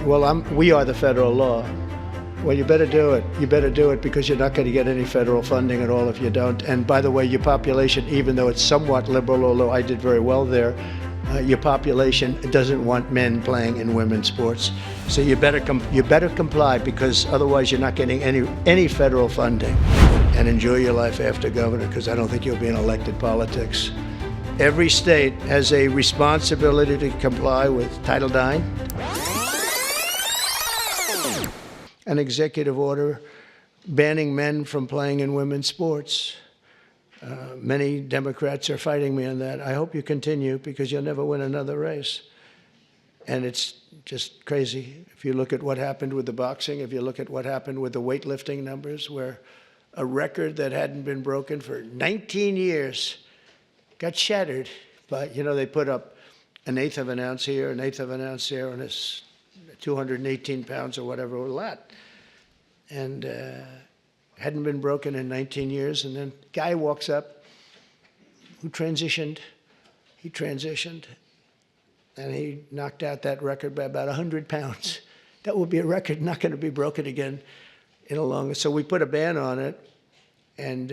Well, we are the federal law. Well, you better do it. You better do it because you're not going to get any federal funding at all if you don't. And by the way, your population, even though it's somewhat liberal, although I did very well there, your population doesn't want men playing in women's sports. So you better comply because otherwise you're not getting any federal funding. And enjoy your life after governor because I don't think you'll be in elected politics. Every state has a responsibility to comply with Title IX. An executive order banning men from playing in women's sports. Many Democrats are fighting me on that. I hope you continue because you'll never win another race. And it's just crazy. If you look at what happened with the boxing, if you look at what happened with the weightlifting numbers, where a record that hadn't been broken for 19 years got shattered. But, you know, they put up an eighth of an ounce here, an eighth of an ounce there, and it's 218 pounds or whatever, a lot. And hadn't been broken in 19 years. And then guy walks up who transitioned. He transitioned. And he knocked out that record by about 100 pounds. That will be a record not going to be broken again in a long. So we put a ban on it, and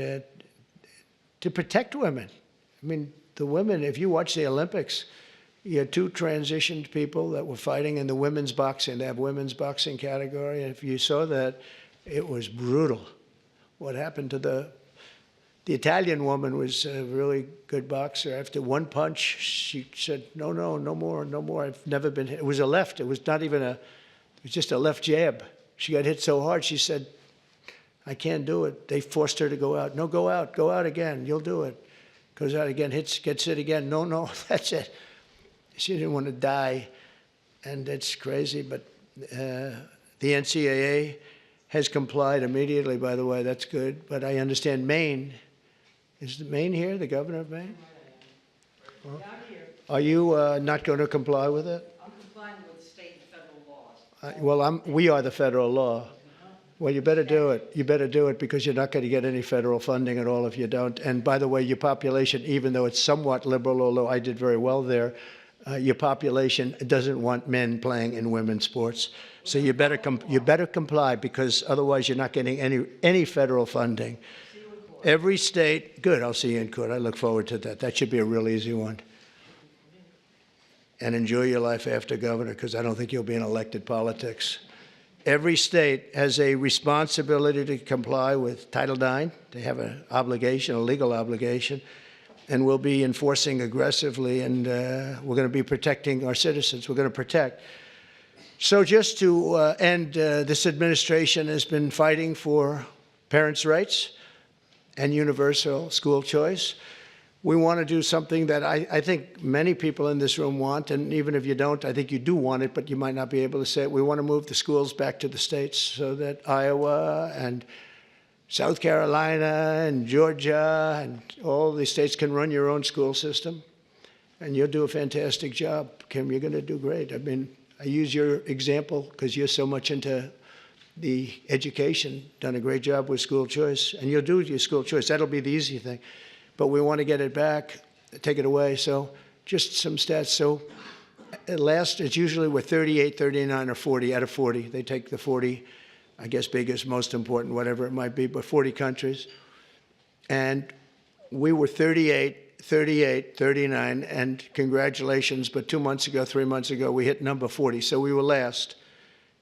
to protect women. I mean, the women, if you watch the Olympics, you had two transitioned people that were fighting in the women's boxing. They have women's boxing category. And if you saw that, it was brutal. What happened to the Italian woman was a really good boxer. After one punch, she said, no more, no more. I've never been hit. It was a left. It was not even it was just a left jab. She got hit so hard, she said, I can't do it. They forced her to go out. No, go out again. You'll do it. Goes out again, gets hit again. No, that's it. She didn't want to die, and it's crazy, but the NCAA has complied immediately, by the way. That's good. But I understand Maine. Is Maine here, the governor of Maine? Well, I'm here. Are you not going to comply with it? I'm complying with state and federal laws. Well, we are the federal law. Well, you better do it. You better do it because you're not going to get any federal funding at all if you don't. And by the way, your population, even though it's somewhat liberal, although I did very well there, your population doesn't want men playing in women's sports. So you better comply because otherwise you're not getting any federal funding. Every state, good, I'll see you in court. I look forward to that. That should be a real easy one. And enjoy your life after governor because I don't think you'll be in elected politics. Every state has a responsibility to comply with Title IX. They have an obligation, a legal obligation, and we'll be enforcing aggressively, and we're going to be protecting our citizens. We're going to protect. So just to end, this administration has been fighting for parents' rights and universal school choice. We want to do something that I think many people in this room want, and even if you don't, I think you do want it, but you might not be able to say it. We want to move the schools back to the states so that Iowa and South Carolina and Georgia and all these states can run your own school system. And you'll do a fantastic job, Kim. You're going to do great. I mean, I use your example because you're so much into the education, done a great job with school choice, and you'll do your school choice. That'll be the easy thing. But we want to get it back, take it away. So just some stats. So at last, it's usually we're 38, 39, or 40 out of 40. They take the 40, I guess, biggest, most important, whatever it might be, but 40 countries. And we were 38, 39, and congratulations, but 2 months ago, 3 months ago, we hit number 40. So we were last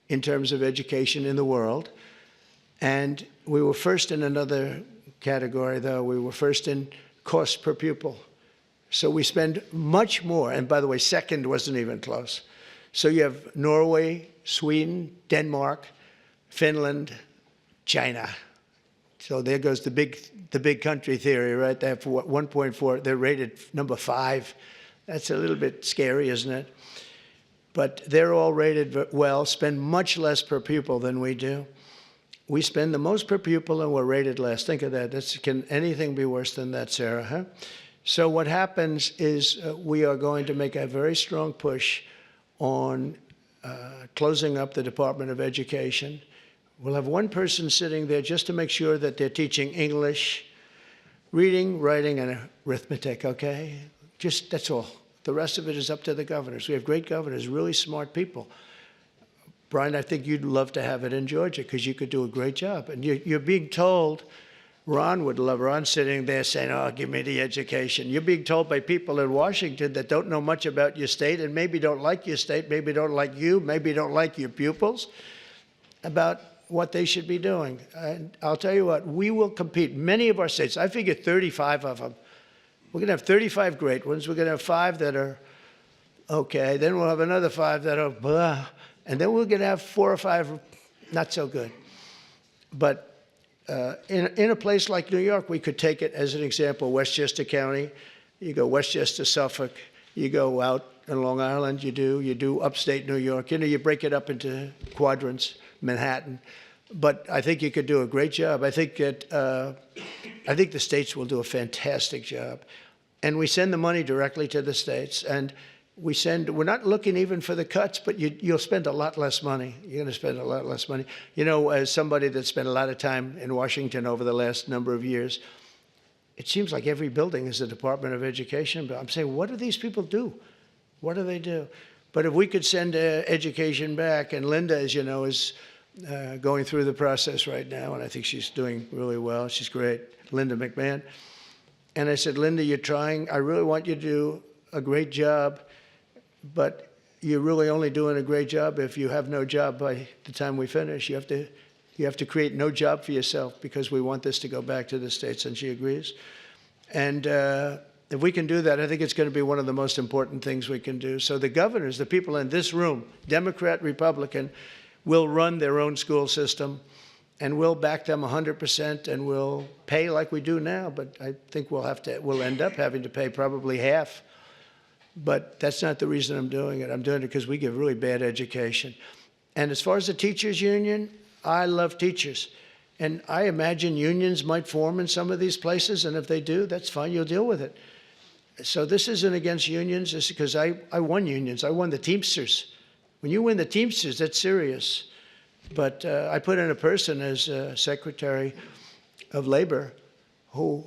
in terms of education in the world. And we were first in another category, though. We were first in cost per pupil. So we spend much more. And by the way, second wasn't even close. So you have Norway, Sweden, Denmark, Finland, China. So there goes the big country theory, right? They have 1.4. They're rated number 5. That's a little bit scary, isn't it? But they're all rated well, spend much less per pupil than we do. We spend the most per pupil and we're rated less. Think of that. Can anything be worse than that, Sarah? Huh? So what happens is we are going to make a very strong push on closing up the Department of Education. We'll have one person sitting there just to make sure that they're teaching English, reading, writing, and arithmetic, okay? That's all. The rest of it is up to the governors. We have great governors, really smart people. Brian, I think you'd love to have it in Georgia because you could do a great job. And you're being told, Ron would love, Ron sitting there saying, oh, give me the education. You're being told by people in Washington that don't know much about your state and maybe don't like your state, maybe don't like you, maybe don't like your pupils, about what they should be doing. And I'll tell you what, we will compete. Many of our states, I figure 35 of them, we're going to have 35 great ones. We're going to have 5 that are okay. Then we'll have another 5 that are blah. And then we're going to have 4 or 5 not so good. But in a place like New York, we could take it as an example, Westchester County. You go Westchester, Suffolk. You go out on Long Island, you do upstate New York. You know, you break it up into quadrants, Manhattan. But I think you could do a great job. I think the states will do a fantastic job. And we send the money directly to the states. And we're not looking even for the cuts, but you'll spend a lot less money. You're going to spend a lot less money. You know, as somebody that spent a lot of time in Washington over the last number of years, it seems like every building is a Department of Education. But I'm saying, what do these people do? What do they do? But if we could send education back, and Linda, as you know, is going through the process right now, and I think she's doing really well. She's great, Linda McMahon. And I said, Linda, you're trying. I really want you to do a great job, but you're really only doing a great job if you have no job by the time we finish. You have to create no job for yourself because we want this to go back to the states, and she agrees. And if we can do that, I think it's going to be one of the most important things we can do. So the governors, the people in this room, Democrat, Republican, will run their own school system, and we'll back them 100%, and we'll pay like we do now. But I think we'll end up having to pay probably half. But that's not the reason I'm doing it. I'm doing it because we give really bad education. And as far as the teachers union, I love teachers. And I imagine unions might form in some of these places. And if they do, that's fine. You'll deal with it. So this isn't against unions. It's because I won unions. I won the Teamsters. When you win the Teamsters, that's serious. But I put in a person as Secretary of Labor who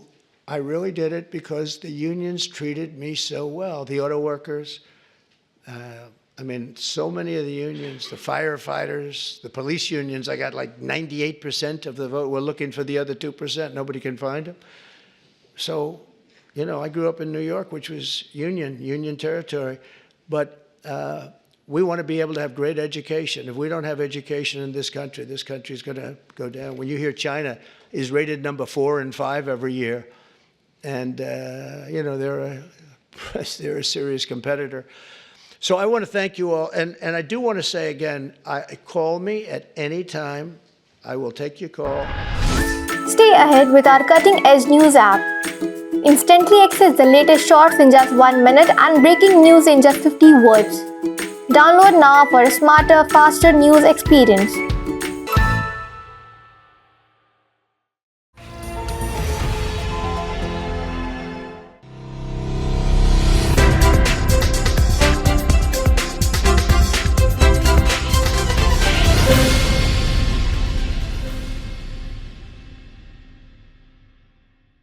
I really did it because the unions treated me so well. The auto workers, I mean, so many of the unions, the firefighters, the police unions, I got like 98% of the vote. We're looking for the other 2%. Nobody can find them. So, you know, I grew up in New York, which was union territory. But we want to be able to have great education. If we don't have education in this country is going to go down. When you hear China is rated number 4 and 5 every year, and, you know, they're a serious competitor. So I want to thank you all. And I do want to say again, call me at any time. I will take your call. Stay ahead with our cutting-edge news app. Instantly access the latest shorts in just 1 minute and breaking news in just 50 words. Download now for a smarter, faster news experience.